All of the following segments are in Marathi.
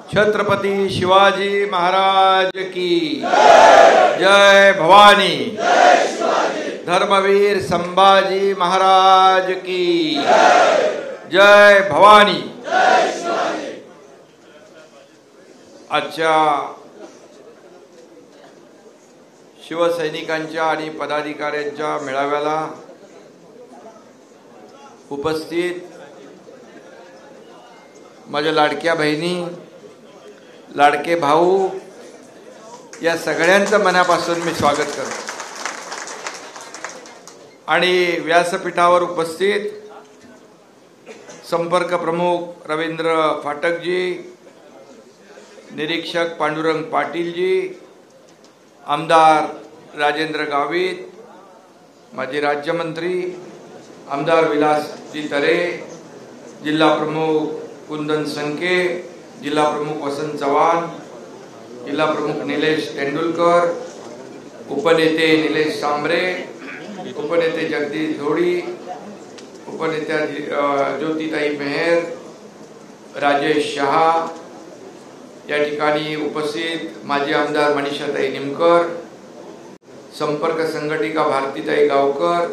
छत्रपती शिवाजी महाराज की जय भवानी। धर्मवीर संभाजी महाराज की जय भवानी। आजच्या शिवसैनिकांच्या आणि पदाधिकाऱ्यांच्या मेळाव्याला उपस्थित माझ्या लाडक्या बहिणी, लाडके भाऊ, या सगळ्यांचं मनापासून मी स्वागत करतो। आणि व्यासपीठावर उपस्थित संपर्क प्रमुख रवींद्र फाटकजी, निरीक्षक पांडुरंग पाटीलजी, आमदार राजेंद्र गावित, माजी राज्यमंत्री आमदार विलासजी तरे, जिल्हा प्रमुख कुंदन संके, जिल्हा प्रमुख वसंत चव्हाण, जिल्हा प्रमुख निलेश तेंडुलकर, उपनेते निलेश सांबरे, उपनेते जगदीश जोड़ी, उपनेत्या ज्योतिताई मेहर, राजेश शहा, या ठिकाणी उपस्थित माजी आमदार मनीषाताई निमकर, संपर्क संघटिका भारतीताई गावकर,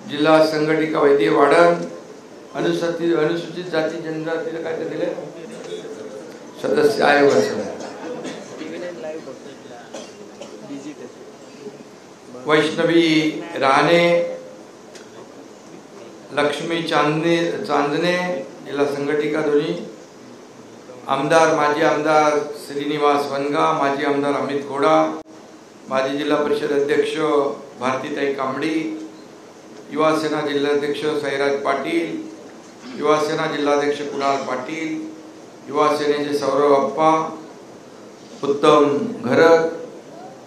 जिल्हा संघटिका वैद्य वाडन, अनुसूचित जाती जनजातीला काय ते दिले सदस्य आयोग, वैष्णवी राणे, लक्ष्मी चांदने, जिल्हा संघटिका दोन्ही, आमदार माजी आमदार श्रीनिवास वनगा, माजी आमदार अमित घोडा, माजी जिल्हा परिषद अध्यक्ष भारतीताई कांबडी, युवासेना जिल्हाध्यक्ष सैराज पाटील, युवासेना जिल्हाध्यक्ष कुणाल पाटील, युवासेनेचे सौरभ अप्पा, उत्तम घरत,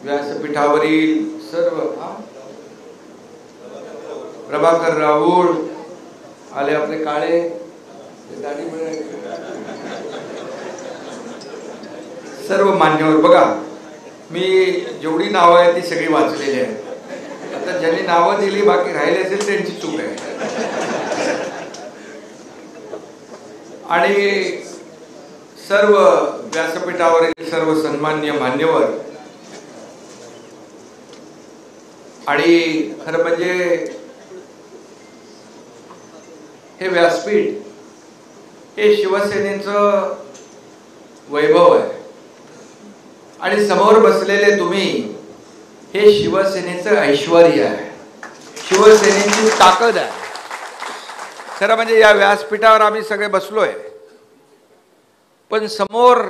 व्यासपीठावरील सर्व प्रभाकर राऊळ आले, आपले काळे सर्व मान्यवर। बघा, मी जेवढी नावं आहेत ती सगळी वाचलेली आहेत। आता ज्यांनी नावं दिली बाकी राहिले असेल त्यांची चूक आहे। आणि सर्व व्यासपीठावरील सर्व सन्माननीय मान्यवर, आणि खरं म्हणजे हे व्यासपीठ हे शिवसेनेचं वैभव आहे, आणि समोर बसलेले तुम्ही हे शिवसेनेचं ऐश्वर्य आहे, शिवसेनेची ताकद आहे। खरं म्हणजे या व्यासपीठावर आम्ही सगळे बसलोय, पण समोर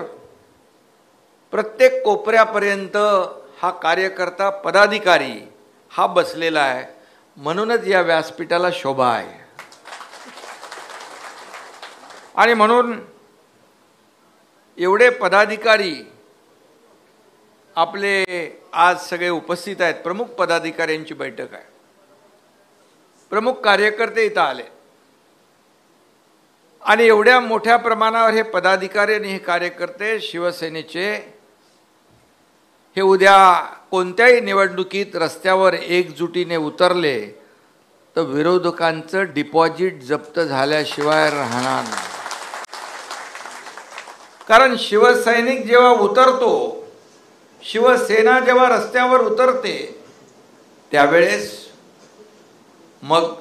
प्रत्येक कोपऱ्यापर्यंत हा कार्यकर्ता पदाधिकारी हा बसलेला आहे, म्हणूनच या व्यासपीठाला शोभा आहे। आणि म्हणून एवढे पदाधिकारी आपले आज सगळे उपस्थित आहेत। प्रमुख पदाधिकाऱ्यांची बैठक आहे, प्रमुख कार्यकर्ते इथं आले, आणि एवढ्या मोठ्या प्रमाणावर हे पदाधिकारी आणि हे कार्यकर्ते शिवसेनेचे हे उद्या कोणत्याही निवडणुकीत रस्त्यावर एकजुटीने उतरले तर विरोधकांचं डिपॉझिट जप्त झाल्याशिवाय राहणार नाही। कारण शिवसैनिक जेव्हा उतरतो, शिवसेना जेव्हा रस्त्यावर उतरते, त्यावेळेस मग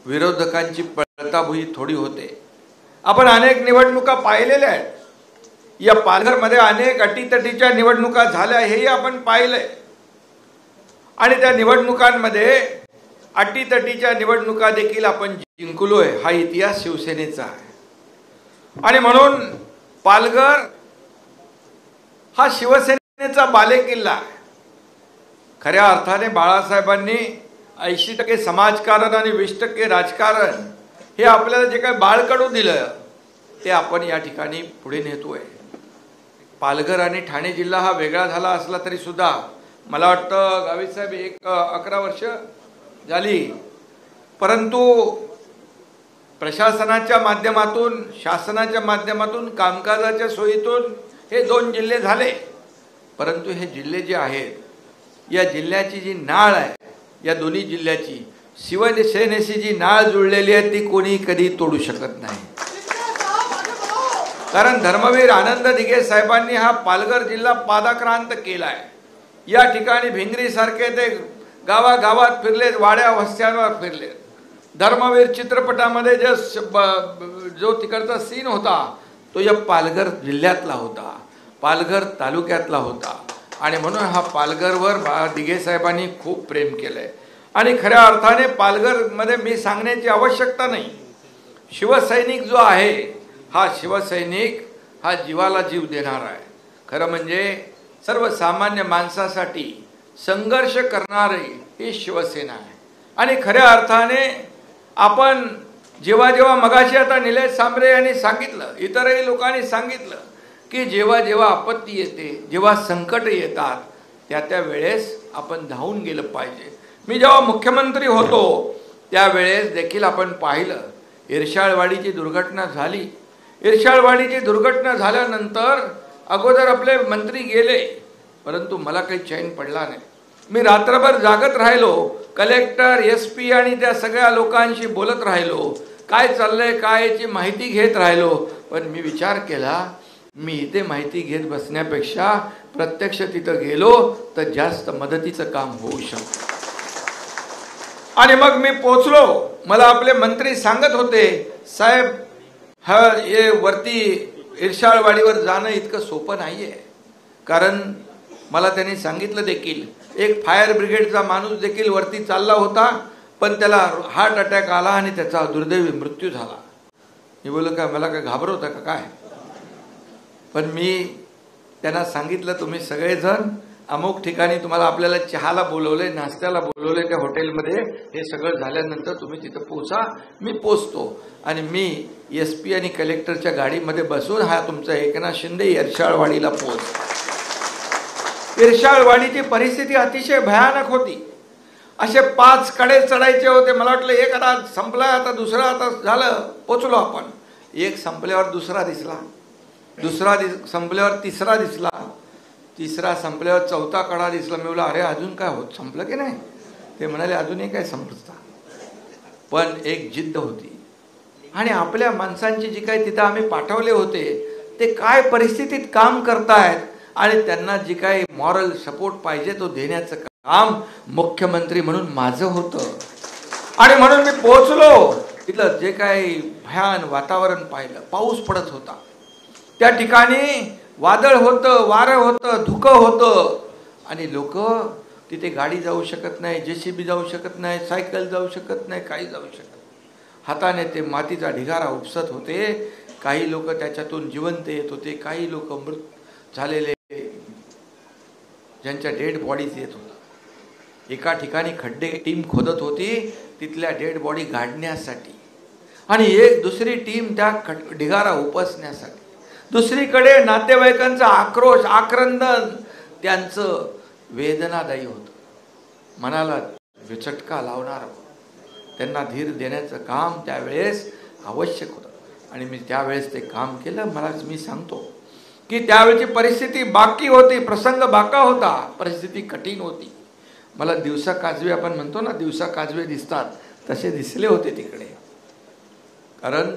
विरोधकांची पळताभुई थोडी होते। आपण अनेक निवडणुका पाहिलेल्या आहेत, या पालघरमध्ये अनेक अटीतटीच्या निवडणुका झाल्या हेही आपण पाहिलंय, आणि त्या निवडणुकांमध्ये अटीतटीच्या निवडणुका देखील आपण जिंकलोय, हा इतिहास शिवसेनेचा आहे। आणि म्हणून पालघर हा शिवसेनेचा बालेकिल्ला आहे। खऱ्या अर्थाने बाळासाहेबांनी 80% समाजकारण आणि 20% राजकारण हे आपल्याला जे काही बाळकडू दिलं ते आपण या ठिकाणी पुढे नेतोय। पालघर आणि ठाणे जिल्हा हा वेगळा झाला असला तरी सुद्धा मला वाटतं गावित साहेब 11 वर्ष झाली, परंतु प्रशासनाच्या माध्यमातून, शासनाच्या माध्यमातून, कामकाजाच्या सोयीतून हे 2 जिल्हे झाले, परंतु हे जिल्हे जे आहेत, या जिल्ह्याची जी नाळ आहे या दोन्ही जिल्ह्याची शिवसेनेशी जी नाळ जुळलेली आहे ती कोणी कधी तोडू शकत नाही. कारण धर्मवीर आनंद दिघे साहेबांनी हा पालघर जिल्हा पादाक्रांत केलाय. या ठिकाणी भिंगरी सारखे ते गावागावात फिरले, वाड्या वस्त्यांवर फिरले. धर्मवीर चित्रपटामध्ये जो तिकडचा सीन होता तो या पालघर जिल्ह्यातला होता, पालघर तालुक्यातला होता. आणि म्हणून हा पालघरवर दिघे साहेबांनी खूप प्रेम केलंय. आणि खऱ्या अर्थाने पालघरमध्ये मी सांगण्याची आवश्यकता नाही, शिवसैनिक जो आहे हा शिवसैनिक हा जीवाला जीव देणारा आहे. खरं म्हणजे सर्वसामान्य माणसासाठी संघर्ष करणारी ही शिवसेना आहे. आणि खऱ्या अर्थाने आपण जेव्हा मगाशी आता निलेश सांबरे यांनी सांगितलं, इतरही लोकांनी सांगितलं की जेव्हा आपत्ती येते, जेव्हा संकट येतात त्या वेळेस आपण धावून गेलं पाहिजे. मी जेव्हा मुख्यमंत्री होतो त्यावेळेस देखील आपण पाहिलं इर्शाळवाडीची दुर्घटना झाली. इर्शाळवाडीची दुर्घटना झाल्यानंतर अगोदर आपले मंत्री गेले, परंतु मला काही चैन पडला नाही. मी रात्रभर जागत राहिलो, कलेक्टर, SP आणि त्या सगळ्या लोकांशी बोलत राहिलो, काय चाललंय काय याची माहिती घेत राहिलो. पण मी विचार केला मी इथे माहिती घेत बसण्यापेक्षा प्रत्यक्ष तिथं गेलो तर जास्त मदतीचं काम होऊ शकतं. आणि मग मी पोचलो. मला आपले मंत्री सांगत होते साहेब हे वरती इर्शाळवाडीवर जाणं इतकं सोपं नाहीये. कारण मला त्यांनी सांगितलं देखील एक फायर ब्रिगेडचा माणूस देखील वरती चालला होता, पण त्याला हार्ट अटॅक आला आणि त्याचा दुर्दैवी मृत्यू झाला. मी बोललो काय मला काय घाबरवतं का काय? पण मी त्यांना सांगितलं तुम्ही सगळेजण अमुक ठिकाणी तुम्हाला आपल्याला चहाला बोलवले, नाश्त्याला बोलवले त्या हॉटेलमध्ये, हे सगळं झाल्यानंतर तुम्ही तिथं पोचा. मी पोचतो आणि मी SP आणि कलेक्टरच्या गाडीमध्ये बसून हा तुमचा एकनाथ शिंदे इर्शाळवाडीला पोच. इर्शाळवाडीची परिस्थिती अतिशय भयानक होती. असे 5 कडे चढायचे होते. मला वाटलं एक आता संपला, आता दुसरा आता झालं, पोचलो आपण. एक संपल्यावर दुसरा दिसला, दुसरा संपल्यावर तिसरा दिसला, तिसरा संपल्यावर चौथा कडा दिसला. मी बोललो अरे अजून काय होत, संपलं की नाही? ते म्हणाले अजूनही काय संपलं. पण एक जिद्द होती. आणि आपल्या माणसांची जी काही तिथं आम्ही पाठवले होते ते काय परिस्थितीत काम करतायत आणि त्यांना जी काही मॉरल सपोर्ट पाहिजे तो देण्याचं काम मुख्यमंत्री म्हणून माझं होतं. आणि म्हणून मी पोहोचलो तिथलं जे काही भयान वातावरण पाहिलं. पाऊस पडत होता, त्या ठिकाणी वादळ होतं, वारं होतं, धुकं होतं. आणि लोक तिथे गाडी जाऊ शकत नाही, JCB जाऊ शकत नाही, सायकल जाऊ शकत नाही, काही जाऊ शकत नाही. हाताने ते मातीचा ढिगारा उपसत होते. काही लोक त्याच्यातून जिवंत येत होते, काही लोक मृत झालेले ज्यांच्या डेड बॉडीज येत होत्या. एका ठिकाणी खड्डे टीम खोदत होती तिथल्या डेड बॉडी गाडण्यासाठी, आणि एक दुसरी टीम त्या ढिगारा उपसण्यासाठी. दुसरीकडे नातेवाईकांचा आक्रोश, आक्रंदन, त्यांचं वेदनादायी होतं, मनाला विचटका लावणार. त्यांना धीर देण्याचं काम त्यावेळेस आवश्यक होतं आणि मी त्यावेळेस ते काम केलं. मी सांगतो की त्यावेळची परिस्थिती बाकी होती, प्रसंग बाका होता, परिस्थिती कठीण होती. मला दिवसा काजवे, आपण म्हणतो ना दिवसा काजवे दिसतात, तसे दिसले होते तिकडे. कारण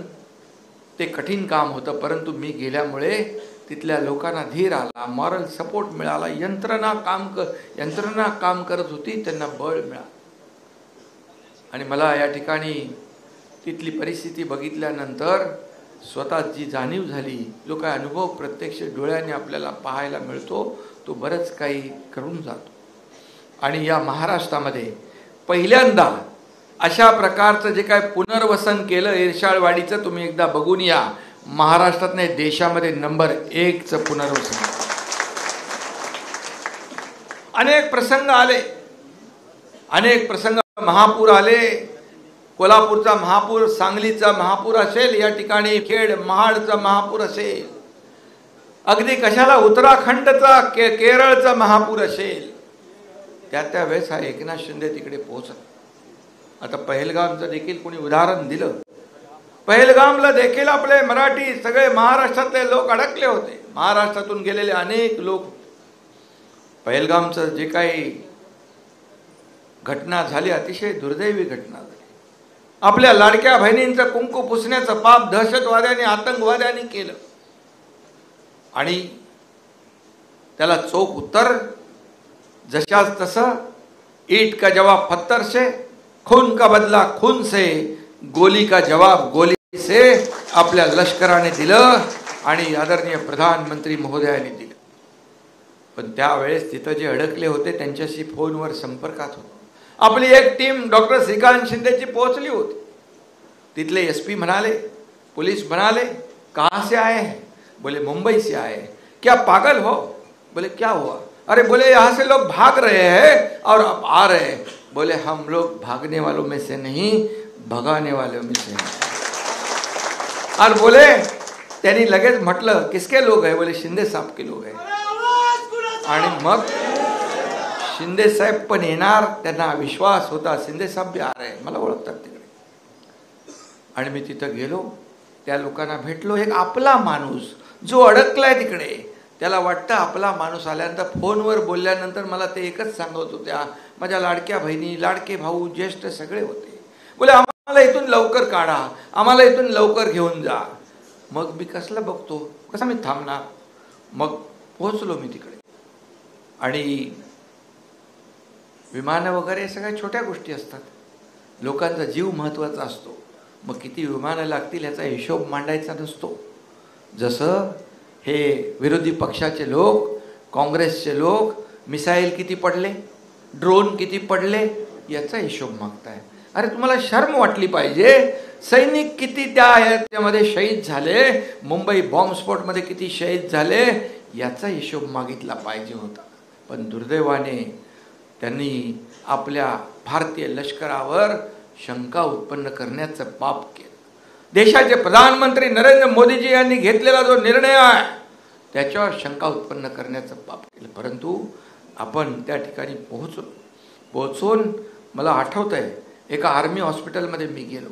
ते कठीण काम होतं. परंतु मी गेल्यामुळे तिथल्या लोकांना धीर आला, मॉरल सपोर्ट मिळाला, यंत्रणा काम करत होती, त्यांना बळ मिळालं. आणि मला या ठिकाणी तिथली परिस्थिती बघितल्यानंतर स्वतः जी जाणीव झाली, जो काही अनुभव प्रत्यक्ष डोळ्याने आपल्याला पाहायला मिळतो, तो बरंच काही करून जातो. आणि या महाराष्ट्रामध्ये पहिल्यांदा अशा प्रकारचं जे काय पुनर्वसन केलं इर्शाळवाडीचं, तुम्ही एकदा बघून या. महाराष्ट्रात नाही, देशामध्ये नंबर 1चं पुनर्वसन. अनेक प्रसंग आले, अनेक प्रसंग, महापूर आले. कोल्हापूरचा महापूर, सांगलीचा महापूर असेल, या ठिकाणी खेड महाडचा महापूर असेल, अगदी कशाला उत्तराखंडचा केरळचा महापूर असेल. त्या वेळेस हा एकनाथ शिंदे तिकडे पोहोचला. आता पहलगामचं देखील कोणी उदाहरण दिलं. पहलगामला देखील आपले मराठी सगळे महाराष्ट्रातले लोक अडकले होते, महाराष्ट्रातून गेलेले अनेक लोक. पहलगामचं जे काही घटना झाली, अतिशय दुर्दैवी घटना झाली. आपल्या लाडक्या बहिणींचं कुंकू पुसण्याचं पाप दहशतवाद्यांनी आतंकवाद्यांनी केलं आणि त्याला चोख उत्तर जशाच तसं ईट का जवाब पत्थर से, खून का बदला खून से, गोली का जवाब गोली से आपल्या लष्कराने दिलं आणि आदरणीय प्रधानमंत्री महोदयांनी दिलं. पण त्यावेळेस तिथं जे अडकले होते त्यांच्याशी फोनवर संपर्कात होतो. आपली एक टीम डॉक्टर श्रीकांत शिंदेची पोहोचली होती. तिथले एसपी म्हणाले, पुलिस म्हणाले, कहाँ से आए हैं? बोले मुंबई से आए हैं. क्या पागल हो? बोले क्या हुआ? अरे बोले यहाँ से लोग भाग रहे हैं और अब आ रहे हैं. बोले हम लोग भागने वालों में से नहीं, भगाने वालों में से. और बोले त्यांनी लगेच म्हटलं, किसके लोग आहे? बोले शिंदे साहब के लोग आहे. आणि मग शिंदे साहेब पण येणार, त्यांना विश्वास होता. शिंदे साहेब भी आ रहे, मला ओळखतात तिकडे. आणि मी तिथं गेलो, त्या लोकांना भेटलो. एक आपला माणूस जो अडकलाय तिकडे, त्याला वाटतं आपला माणूस आल्यानंतर फोनवर बोलल्यानंतर मला ते एकच सांगत होत्या, माझ्या लाडक्या बहिणी, लाडके भाऊ, ज्येष्ठ सगळे होते. बोले आम्हाला इथून लवकर काढा, आम्हाला इथून लवकर घेऊन जा. मग मी कसलं बघतो, कसं मी थांबणार. मग पोहोचलो मी तिकडे आणि विमानं वगैरे सगळ्या छोट्या गोष्टी असतात. लोकांचा जीव महत्त्वाचा असतो. मग किती विमानं लागतील ह्याचा हिशोब मांडायचा नसतो. जसं हे विरोधी पक्षाचे लोक, काँग्रेसचे लोक मिसाईल किती पडले, ड्रोन किती पडले याचा हिशोब मागताय. अरे तुम्हाला शर्म वाटली पाहिजे. सैनिक किती त्यामध्ये शहीद झाले, मुंबई बॉम्बस्फोटमध्ये किती शहीद झाले याचा हिशोब मागितला पाहिजे होता. पण दुर्दैवाने त्यांनी आपल्या भारतीय लष्करावर शंका उत्पन्न करण्याचं पाप केलं. देशाचे प्रधानमंत्री नरेंद्र मोदीजी यांनी घेतलेला जो निर्णय आहे त्याच्यावर शंका उत्पन्न करण्याचं पाप केलं. परंतु आपण त्या ठिकाणी पोहोचून मला आठवतंय, एका आर्मी हॉस्पिटलमध्ये मी गेलो.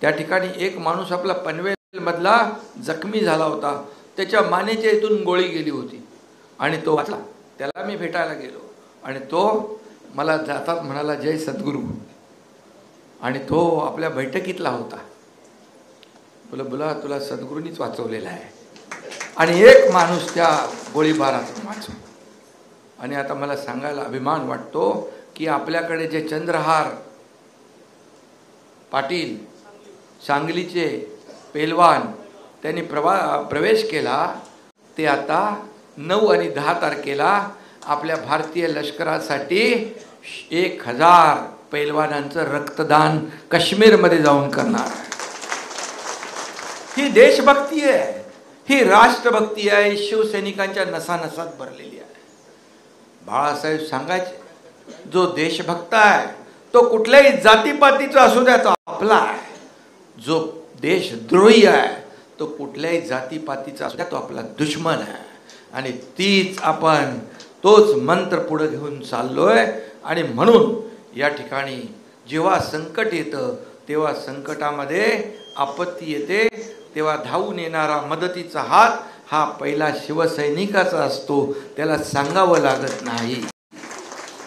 त्या ठिकाणी एक माणूस आपला पनवेलमधला जखमी झाला होता. त्याच्या मानेच्या इथून गोळी गेली होती आणि तो वाचला. त्याला मी भेटायला गेलो आणि तो मला जातात म्हणाला, जय सद्गुरू. आणि तो आपल्या बैठकीतला होता. बोला तुला सद्गुरूंनीच वाचवलेला आहे. आणि एक माणूस त्या गोळीबारातून वाचव. आणि आता मला सांगायला अभिमान वाटतो की आपल्याकडे जे चंद्रहार पाटील, सांगलीचे पेलवान, त्यांनी प्रवेश केला, ते आता 9 आणि 10 तारखेला आपल्या भारतीय लष्करासाठी 1000 पैलवानांचं रक्तदान काश्मीरमध्ये जाऊन करणार. ही देशभक्ती आहे, ही राष्ट्रभक्ती आहे, शिवसैनिकांच्या नसानसात भरलेली आहे. बाळासाहेब सांगायचे, जो देशभक्त आहे तो कुठल्याही जातीपातीचा असू द्या, तो आपला आहे. जो देशद्रोही आहे तो कुठल्याही जातीपातीचा असू द्या, तो आपला दुश्मन आहे. आणि तोच मंत्र पुढे घेऊन चाललोय. आणि म्हणून या ठिकाणी जेव्हा संकट येतं, तेव्हा संकटामध्ये आपत्ती येते, तेव्हा धावून येणारा मदतीचा हात हा पहिला शिवसैनिकाचा असतो. त्याला सांगावं लागत नाही,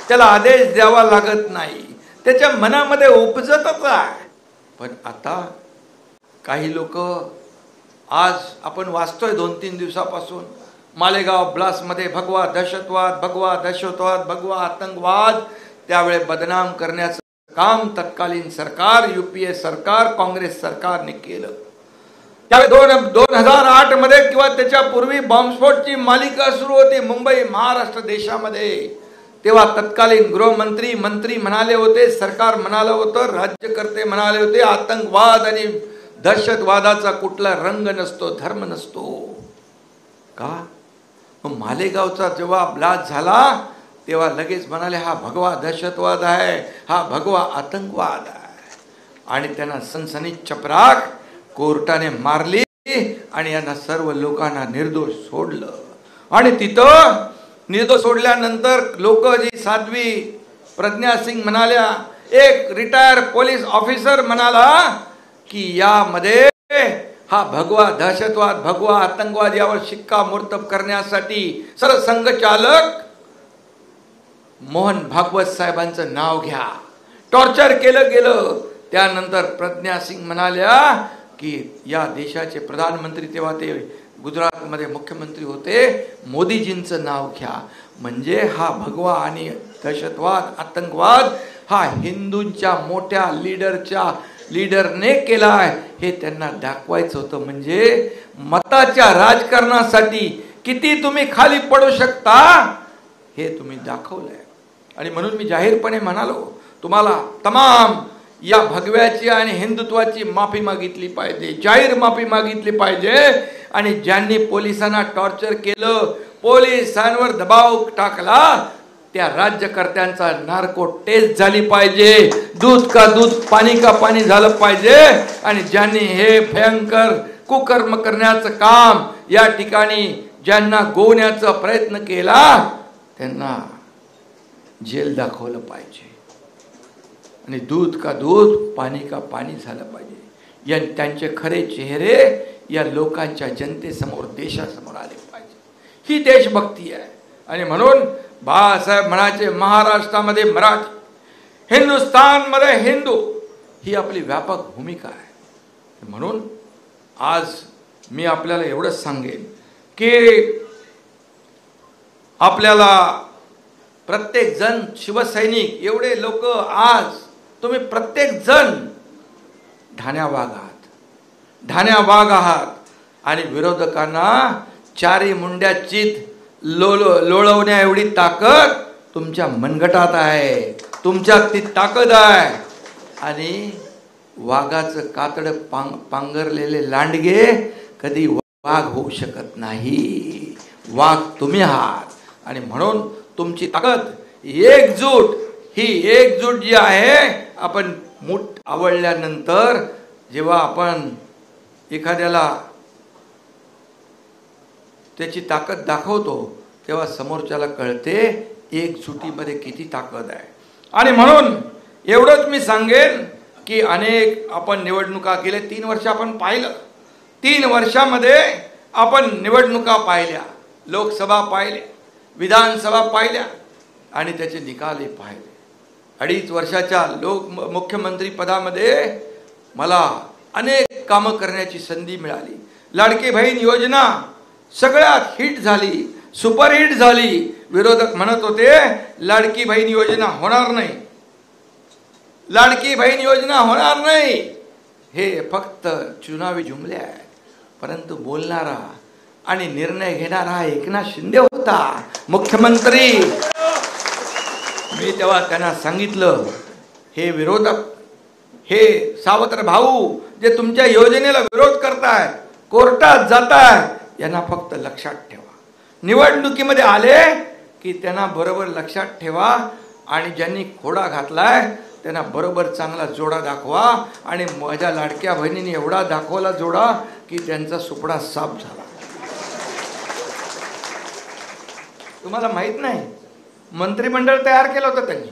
त्याला आदेश द्यावा लागत नाही, त्याच्या मनामध्ये उपजतच आहे. पण आता काही लोक, आज आपण वाचतोय 2-3 दिवसापासून, मालेगाव ब्लास्टमध्ये भगवा दहशतवाद, भगवा दहशतवाद, भगवा आतंकवाद, त्यावेळे बदनाम करण्याचं काम तत्कालीन सरकार, UPA सरकार, काँग्रेस सरकारने केलं. त्यावेळी 2008 मध्ये किंवा त्याच्यापूर्वी बॉम्बस्फोटची मालिका सुरू होती मुंबई, महाराष्ट्र देशामध्ये. तेव्हा तत्कालीन गृहमंत्री, मंत्री म्हणाले होते, सरकार म्हणालं होतं, राज्यकर्ते म्हणाले होते, आतंकवाद आणि दहशतवादाचा कुठला रंग नसतो, धर्म नसतो. का? मग मालेगावचा जेव्हा ब्लास्ट झाला तेव्हा लगेच म्हणाले, हा भगवा दहशतवाद आहे, हा भगवा आतंकवाद आहे. आणि त्यांना सनसनीत चपराक कोर्टाने मारली आणि यांना सर्व लोकांना निर्दोष सोडलं. आणि तिथं निर्दोष सोडल्यानंतर लोक जी साध्वी प्रज्ञा सिंग म्हणाल्या, एक रिटायर पोलीस ऑफिसर म्हणाला की यामध्ये हा भगवा दहशतवाद, भगवा आतंकवाद यावर शिक्कामोर्तब करण्यासाठी सरसंघचालक मोहन भागवत साहेबांचं नाव घ्या. टॉर्चर केलं गेलं. त्यानंतर प्रज्ञा सिंग म्हणाल्या की या देशाचे प्रधानमंत्री तेव्हा ते गुजरातमध्ये मुख्यमंत्री होते, मोदीजींचं नाव घ्या. म्हणजे हा भगवा आणि दहशतवाद आतंकवाद हा हिंदूंच्या मोठ्या लीडरने केलाय हे त्यांना दाखवायचं होतं. म्हणजे मताच्या राजकारणासाठी किती तुम्ही खाली पडू शकता हे तुम्ही दाखवलंय. आणि म्हणून मी जाहीरपणे म्हणालो तुम्हाला तमाम या भगव्याची आणि हिंदुत्वाची माफी मागितली पाहिजे, जाहीर माफी मागितली पाहिजे. आणि ज्यांनी पोलिसांना टॉर्चर केलं, पोलिसांवर दबाव टाकला, त्या राज्यकर्त्यांचा नार्को टेस्ट झाली पाहिजे. दूध का दूध पाणी का पाणी झालं पाहिजे. आणि ज्यांनी हे भयंकर कुकर्म करण्याचं काम या ठिकाणी ज्यांना गोवण्याचा प्रयत्न केला त्यांना जेल दाखवलं पाहिजे. आणि दूध का दूध पाणी का पाणी झालं पाहिजे. या त्यांचे खरे चेहरे या लोकांच्या जनतेसमोर देशासमोर आले पाहिजे. ही देशभक्ती आहे. आणि म्हणून बाळासाहेब म्हणायचे महाराष्ट्रामध्ये मराठी, हिंदुस्थानमध्ये हिंदू ही आपली व्यापक भूमिका आहे. म्हणून आज मी आपल्याला एवढंच सांगेन की आपल्याला प्रत्येक जण शिवसैनिक एवढे लोक आज तुम्ही प्रत्येक जण ठाण्या वाघ आहात. आणि विरोधकांना चारी मुंड्या चित लोळवण्या एवढी ताकद तुमच्या मनगटात आहे, तुमच्यात ती ताकद आहे. आणि वाघाचं कातड पांघरलेले लांडगे कधी वाघ होऊ शकत नाही. वाघ तुम्ही आहात. आणि म्हणून तुमची ताकद ही एकजूट जी आहे, आपण मूठ आवळल्यानंतर जेव्हा आपण एखाद्याला त्याची ताकद दाखवतो तेव्हा समोरच्याला कळते एकजुटीमध्ये किती ताकद आहे. आणि म्हणून एवढंच मी सांगेन की अनेक आपण निवडणुका केल्या, 3 वर्ष आपण पाहिलं. 3 वर्षामध्ये आपण निवडणुका पाहिल्या, लोकसभा पाहिल्या, विधानसभा पाहिल्या आणि त्याचे निकालही पाहिले. 2.5 वर्षाच्या मुख्यमंत्री पदामध्ये मला अनेक कामं करण्याची संधी मिळाली. लाडकी बहीण योजना सगळ्यात हिट झाली, सुपरहिट झाली. विरोधक म्हणत होते लाडकी बहीण योजना होणार नाही, लाडकी बहीण योजना होणार नाही. हे फक्त चुनावी जुमले आहेत. परंतु बोलणारा आणि निर्णय घेणारा एकनाथ शिंदे होता मुख्यमंत्री. मी तेव्हा त्यांना सांगितलं, हे विरोधक, हे सावत्र भाऊ जे तुमच्या योजनेला विरोध करतायत, कोर्टात जातायत, यांना फक्त लक्षात ठेवा. निवडणुकीमध्ये आले की त्यांना बरोबर लक्षात ठेवा. आणि ज्यांनी खोडा घातलाय त्यांना बरोबर चांगला जोडा दाखवा. आणि माझ्या लाडक्या बहिणीने एवढा दाखवला जोडा की त्यांचा सुपडा साफ झाला. तुम्हाला माहित नाही, मंत्रिमंडळ तयार केलं होतं त्यांनी,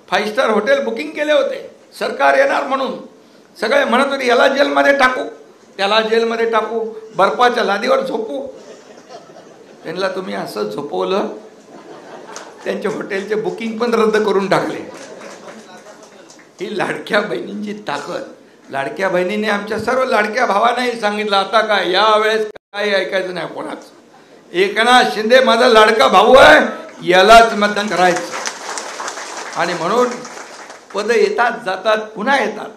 5 स्टार हॉटेल बुकिंग केले होते, सरकार येणार म्हणून. सगळे म्हणत होते याला जेलमध्ये टाकू, त्याला जेलमध्ये टाकू, बर्फाच्या लादीवर झोपू. त्यांना तुम्ही असं झोपवलं, त्यांचे हॉटेलचे बुकिंग पण रद्द करून टाकले. ही लाडक्या बहिणींची ताकद. लाडक्या बहिणीने आमच्या सर्व लाडक्या भावांनाही सांगितलं, आता काय यावेळेस काही ऐकायचं नाही कोणाचं. एकनाथ शिंदे माझा लाडका भाऊ आहे, यालाच मतदान करायचं. आणि म्हणून पद येतात जातात पुन्हा येतात.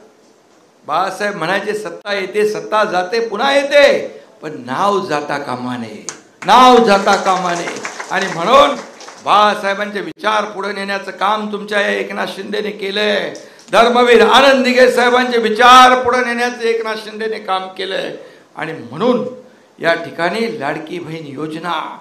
बाळासाहेब म्हणायचे सत्ता येते सत्ता जाते पुन्हा येते, पण नाव जाता कामा नये, नाव जाता कामा नये. आणि म्हणून बाळासाहेबांचे विचार पुढे नेण्याचं काम तुमच्या या एकनाथ शिंदेने केलंय. धर्मवीर आनंद दिघे साहेबांचे विचार पुढे नेण्याचं एकनाथ शिंदेने काम केलंय. आणि म्हणून या ठिकाणी लाडकी बहीण योजना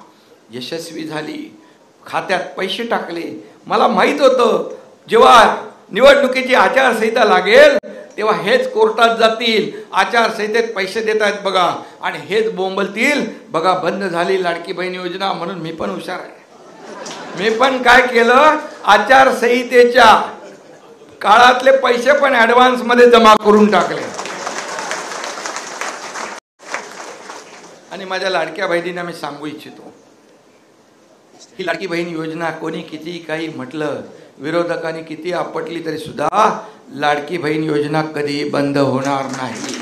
यशस्वी झाली, खात्यात पैसे टाकले. मला माहित होतं जेव्हा निवडणुकीची आचारसंहिता लागेल तेव्हा हेच कोर्टात जातील, आचारसंहितेत पैसे देत आहेत बघा, आणि हेच बोंबलतील बघा बंद झाली लाडकी बहीण योजना. म्हणून मी पण हुशार आहे. मी पण काय केलं, आचारसंहितेच्या काळातले पैसे पण ऍडव्हान्स मध्ये जमा करून टाकले. आणि माझ्या लाडक्या बहिणींना मी सांगू इच्छितो, ही लाडकी बहीण योजना कोणी किती काही म्हटलं, विरोधकांनी किती आपटली तरी सुद्धा लाडकी बहीण योजना कधी बंद होणार नाही.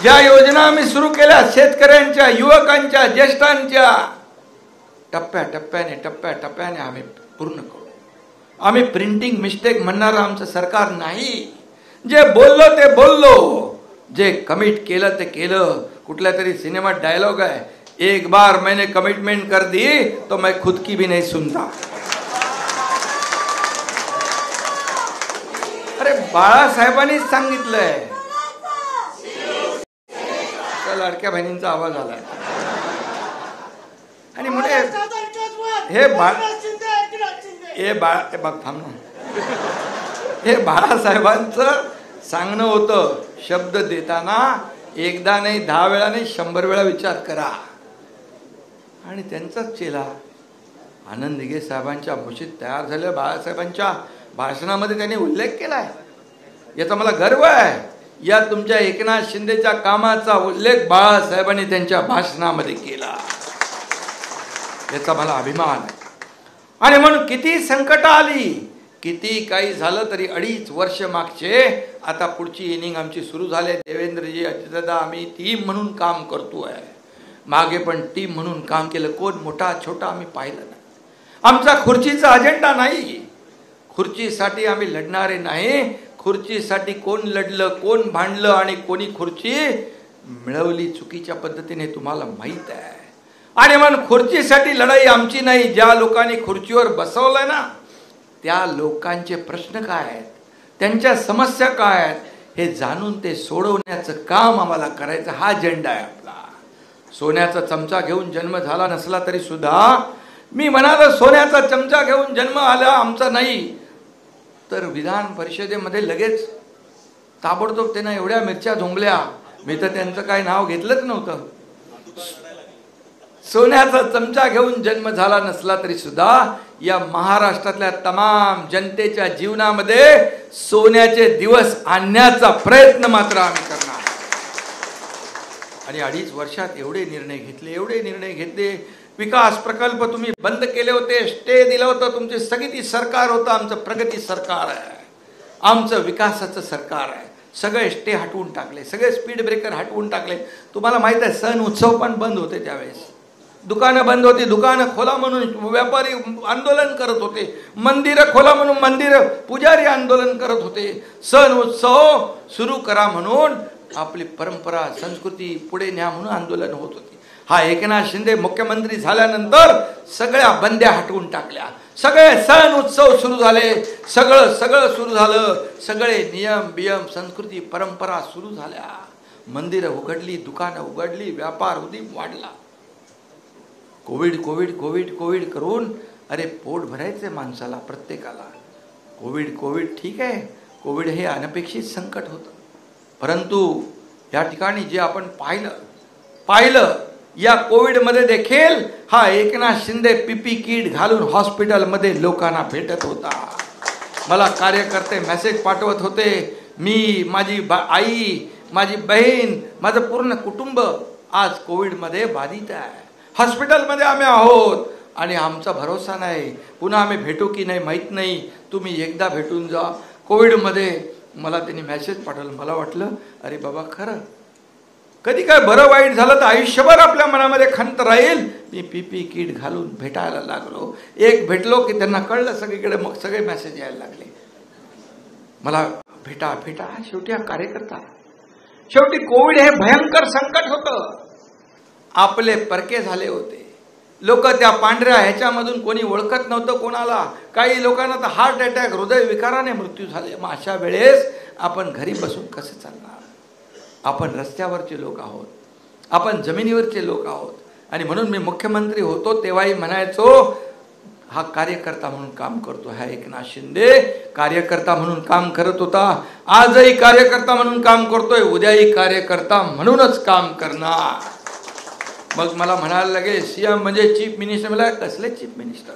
ज्या योजना आम्ही सुरू केल्या शेतकऱ्यांच्या, युवकांच्या, ज्येष्ठांच्या, टप्प्याटप्प्याने आम्ही पूर्ण करू. आम्ही प्रिंटिंग मिस्टेक म्हणणारं आमचं सरकार नाही. जे बोललो ते बोललो, जे कमिट केलं ते केलं. कुठल्या तरी सिनेमात डायलॉग आहे, एक बार मैंने कमिटमेंट कर दी तो मैं खुद की भी नहीं सुनता. अरे बाळासाहेबांनीच सांगितलंय. लाडक्या बहिणींचा आवाज आलाय आणि म्हणजे हे बाळासाहेबांचं सांगणं होतं, शब्द देताना एकदा नाही 10 वेळा नाही 100 वेळा विचार करा. आणि त्यांचाच चेला आनंद दिघे साहेबांच्या मुशीत तयार झालेल्या बाळासाहेबांच्या भाषणामध्ये त्यांनी उल्लेख केलाय. याचा मला गर्व आहे. या तुमच्या एकनाथ शिंदेच्या कामाचा उल्लेख बाळासाहेबांनी त्यांच्या भाषणामध्ये केला. याचा मला अभिमान आहे. आणि म्हणून किती संकट आली, किती काही झालं तरी 2.5 वर्ष मागचे आता पुढची इनिंग आमची सुरू झाली. देवेंद्रजी, अजितदादा, आम्ही टीम म्हणून काम करतोय. मागे पण टीम म्हणून काम केलं. कोण मोठा छोटा आम्ही पाहिलं नाही. आमचा खुर्चीचा अजेंडा नाही. खुर्चीसाठी आम्ही लढणारे नाही. खुर्चीसाठी कोण लढलं, कोण भांडलं आणि कोणी खुर्ची मिळवली चुकीच्या पद्धतीने तुम्हाला माहित आहे. आणि म्हणून खुर्चीसाठी लढाई आमची नाही. ज्या लोकांनी खुर्चीवर बसवलंय ना, त्या लोकांचे प्रश्न काय आहेत, त्यांच्या समस्या काय आहेत, हे जाणून ते सोडवण्याचं काम आम्हाला करायचं. हा अजेंडा आहे आपला. सोन्याचा चमचा घेऊन जन्म झाला नसला तरी सुद्धा, मी म्हणालो सोन्याचा चमचा घेऊन जन्म आला आमचा नाही, तर विधान परिषदेमध्ये लगेच ताबडतोब त्यांना एवढ्या मिरच्या झोंबल्या. मी तर त्यांचं काही नाव घेतलंच नव्हतं. सोन्याचा चमचा घेऊन जन्म झाला नसला तरी सुद्धा या महाराष्ट्रातल्या तमाम जनतेच्या जीवनामध्ये सोन्याचे दिवस आणण्याचा प्रयत्न मात्र आम्ही करणार. आणि 2.5 वर्षात एवढे निर्णय घेतले. विकास प्रकल्प तुम्ही बंद केले होते, स्टे दिलं होतं. तुमचे स्थगिती सरकार होतं. आमचं प्रगती सरकार आहे, आमचं विकासाचं सरकार आहे. सगळे स्टे हटवून टाकले, सगळे स्पीड ब्रेकर हटवून टाकले. तुम्हाला माहित आहे, सण उत्सव पण बंद होते त्यावेळेस. दुकानं बंद होती. दुकानं खोला म्हणून व्यापारी आंदोलन करत होते. मंदिरं खोला म्हणून मंदिर पुजारी आंदोलन करत होते. सण उत्सव सुरू करा म्हणून, आपली परंपरा संस्कृती पुढे न्या म्हणून आंदोलन होत होते. हा एकनाथ शिंदे मुख्यमंत्री झाल्यानंतर सगळ्या बंद्या हटवून टाकल्या. सगळे सण उत्सव सुरू झाले. सगळं सुरू झालं. सगळे नियम बियम संस्कृती परंपरा सुरू झाल्या. मंदिरं उघडली, दुकानं उघडली, व्यापार उदीम वाढला. कोविड करून अरे पोट भरायचे माणसाला, प्रत्येकाला. कोविड ठीक आहे. कोविड हे अनपेक्षित संकट होतं. परंतु या ठिकाणी जे आपण पाहिलं या कोविडमध्ये देखील हा एकनाथ शिंदे पीपी किट घालून हॉस्पिटलमध्ये लोकांना भेटत होता. मला कार्यकर्ते मेसेज पाठवत होते. मी, माझी आई, माझी बहीण, माझं पूर्ण कुटुंब आज कोविडमध्ये बाधित आहे. हॉस्पिटलमध्ये आम्ही आहोत आणि आमचा भरोसा नाही, पुन्हा आम्ही भेटू की नाही माहीत नाही. तुम्ही एकदा भेटून जा. कोविडमध्ये मला त्यांनी मेसेज पाठवलं. मला वाटलं अरे बाबा, खरं कधी काय बरं वाईट झालं तर आयुष्यभर आपल्या मनामध्ये खंत राहील. मी पीपी किट घालून भेटायला लागलो. एक भेटलो की त्यांना कळलं सगळीकडे, मग सगळे मेसेज यायला लागले मला, भेटा. शेवटी हा कार्यकर्ता. शेवटी कोविड हे भयंकर संकट होतं. आपले परके झाले होते. लोक त्या पांढऱ्या ह्याच्यामधून कोणी ओळखत नव्हतं कोणाला. काही लोकांना तर हार्ट अटॅक, हृदयविकाराने मृत्यू झाले. मग अशा वेळेस आपण घरी बसून कसं चालणार? आपण रस्त्यावरचे लोक आहोत, आपण जमिनीवरचे लोक आहोत. आणि म्हणून मी मुख्यमंत्री होतो तेव्हाही म्हणायचो, हा कार्यकर्ता म्हणून काम करतो. हा एकनाथ शिंदे कार्यकर्ता म्हणून काम करत होता. आजही कार्यकर्ता म्हणून काम करतोय, उद्याही कार्यकर्ता म्हणूनच काम करणार. मग मला म्हणायला लागेल सीएम म्हणजे चीफ मिनिस्टर. मला कसले चीफ मिनिस्टर?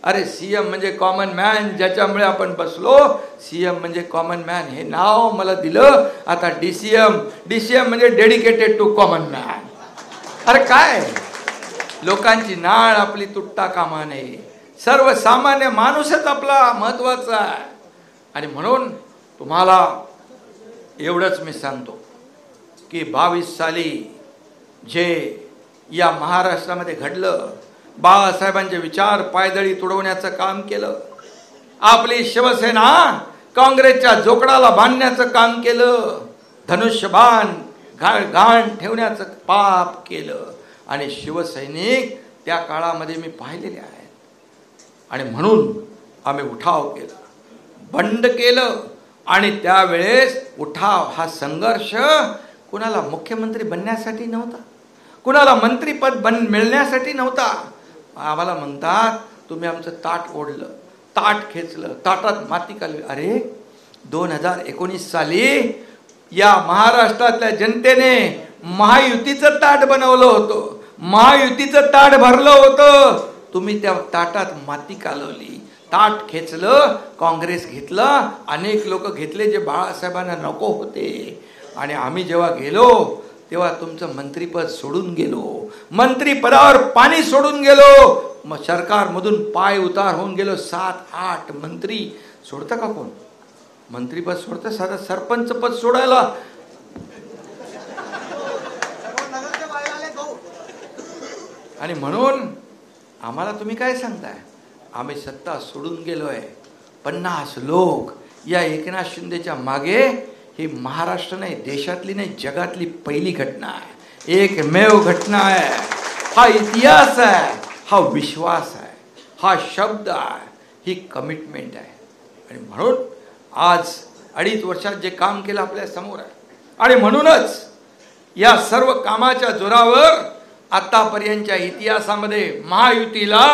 अरे सीएम म्हणजे कॉमन मॅन, ज्याच्यामुळे आपण बसलो. सीएम म्हणजे कॉमन मॅन हे नाव मला दिलं. आता डीसीएम म्हणजे डेडिकेटेड टू कॉमन मॅन. अरे काय, लोकांची नाळ आपली तुटता कामा नये. सर्वसामान्य माणूसच आपला महत्वाचा आहे. आणि म्हणून तुम्हाला एवढंच मी सांगतो की 22 साली जे या महाराष्ट्रामध्ये घडलं, बाळासाहेबांचे विचार पायदळी तुडवण्याचं काम केलं, आपली शिवसेना काँग्रेसच्या जोकडाला बांधण्याचं काम केलं, धनुष्यबाण घाण ठेवण्याचं पाप केलं. आणि शिवसैनिक त्या काळामध्ये मी पाहिलेले आहेत. आणि म्हणून आम्ही उठाव केला, बंड केलं. आणि त्यावेळेस उठाव हा संघर्ष कुणाला मुख्यमंत्री बनण्यासाठी नव्हता, कुणाला मंत्रीपद मिळण्यासाठी नव्हता. आम्हाला म्हणतात तुम्ही आमचं ताट ओढलं, ताट खेचलं, ताटात माती काढली. अरे 2019 साली या महाराष्ट्रातल्या जनतेने महायुतीचं ताट बनवलं होतं, महायुतीचं ताट भरलं होतं. तुम्ही त्या ताटात माती कालवली, ताट खेचलं, काँग्रेस घेतलं, अनेक लोक घेतले जे बाळासाहेबांना नको होते. आणि आम्ही जेव्हा गेलो तेव्हा तुमचं मंत्रीपद सोडून गेलो, मंत्रीपदावर पाणी सोडून गेलो, मग सरकारमधून पाय उतार होऊन गेलो. 7-8 मंत्री सोडतं का कोण? मंत्रीपद सोडतं? साधं सरपंच पद सोडायला आणि म्हणून आम्हाला तुम्ही काय सांगताय? आम्ही सत्ता सोडून गेलोय. 50 लोक या एकनाथ शिंदेच्या मागे. ही महाराष्ट्र नाही, देशातली नाही, जगातली पहिली घटना आहे, एकमेव घटना आहे. हा इतिहास आहे, हा विश्वास आहे, हा शब्द आहे, ही कमिटमेंट आहे. आणि म्हणून आज 2.5 वर्षात जे काम केलं आपल्या समोर आहे. आणि म्हणूनच या सर्व कामाच्या जोरावर आतापर्यंतच्या इतिहासामध्ये महायुतीला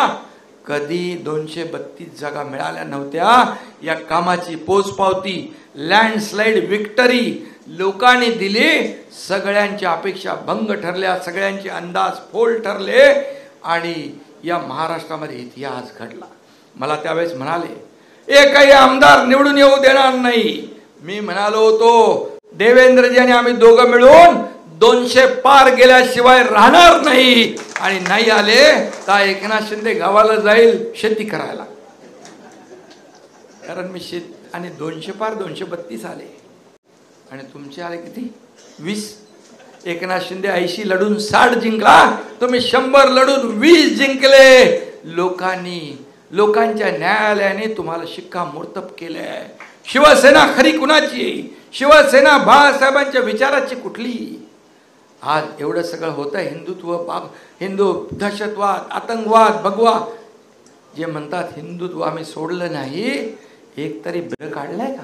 कधी 232 जागा मिळाल्या नव्हत्या. या कामाची पोचपावती, लँडस्लाइड विक्टरी लोकांनी दिली. सगळ्यांच्या अपेक्षा भंग ठरल्या, सगळ्यांचे अंदाज फोल ठरले आणि या महाराष्ट्रामध्ये इतिहास घडला. मला त्यावेळेस म्हणाले एकही आमदार निवडून येऊ देणार नाही. मी म्हणालो होतो देवेंद्रजी आणि आम्ही दोघं मिळून 200 पार गेल्याशिवाय राहणार नाही. आणि नाही आले तर एकनाथ शिंदे गावाला जाईल शेती करायला. कारण मी आणि 200 पार 232 आले आणि तुमचे आले किती? 20. एकनाथ शिंदे 80 लढून 60 जिंकला, तुम्ही 100 लढून 20 जिंकले. लोकांच्या न्यायालयाने तुम्हाला शिक्कामोर्तब केलंय. शिवसेना खरी कुणाची? शिवसेना बाळासाहेबांच्या विचाराची कुठली? आज एवढं सगळं होतं, हिंदू दहशतवाद, आतंकवाद, भगवा जे म्हणतात, हिंदुत्व आम्ही सोडलं नाही. एक तरी बिळ काढलाय का?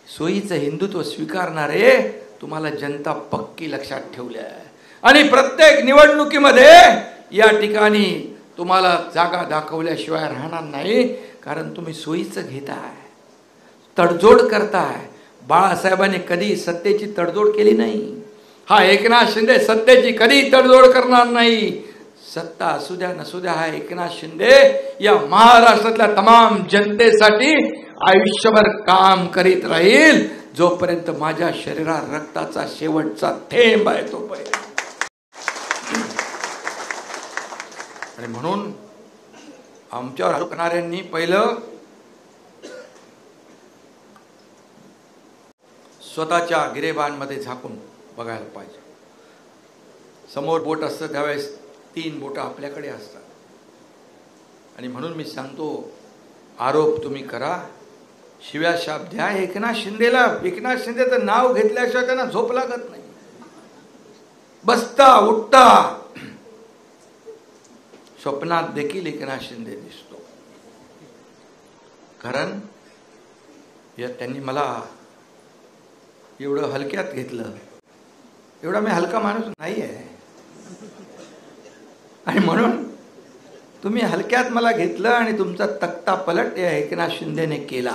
सोयीचं हिंदुत्व स्वीकारणारे तुम्हाला जनता पक्की लक्षात ठेवल्या. आणि प्रत्येक निवडणुकीमध्ये या ठिकाणी तुम्हाला जागा दाखवल्याशिवाय राहणार नाही. कारण तुम्ही सोयीचं घेताय, तडजोड करताय. बाळासाहेबांनी कधी सत्तेची तडजोड केली नाही. हा एकनाथ शिंदे सत्तेची कधी तडजोड करणार नाही. सत्ता असू द्या नसू द्या, हा एकनाथ शिंदे या महाराष्ट्रातल्या तमाम जनतेसाठी आयुष्यभर काम करीत राहील जोपर्यंत माझ्या शरीरात रक्ताचा शेवटचा थेंब आहे तोपर्यंत. आणि म्हणून आमच्यावर रोखणाऱ्यांनी पहिलं स्वतःच्या गिरेबांमध्ये झाकून बघायला पाहिजे. समोर बोट असतं त्यावेळेस 3 बोटं आपल्याकडे असतात. आणि म्हणून मी सांगतो, आरोप तुम्ही करा, शिव्या शाप द्या एकनाथ शिंदेला. एकनाथ शिंदेचं नाव घेतल्याशिवाय त्यांना झोप लागत नाही. बसता उठता स्वप्नात देखील एकनाथ शिंदे दिसतो. कारण त्यांनी मला एवढं हलक्यात घेतलं. एवढा मी हलका माणूस नाही आहे. आणि म्हणून तुम्ही हलक्यात मला घेतलं आणि तुमचा तख्ता पलट या एकनाथ शिंदेने केला.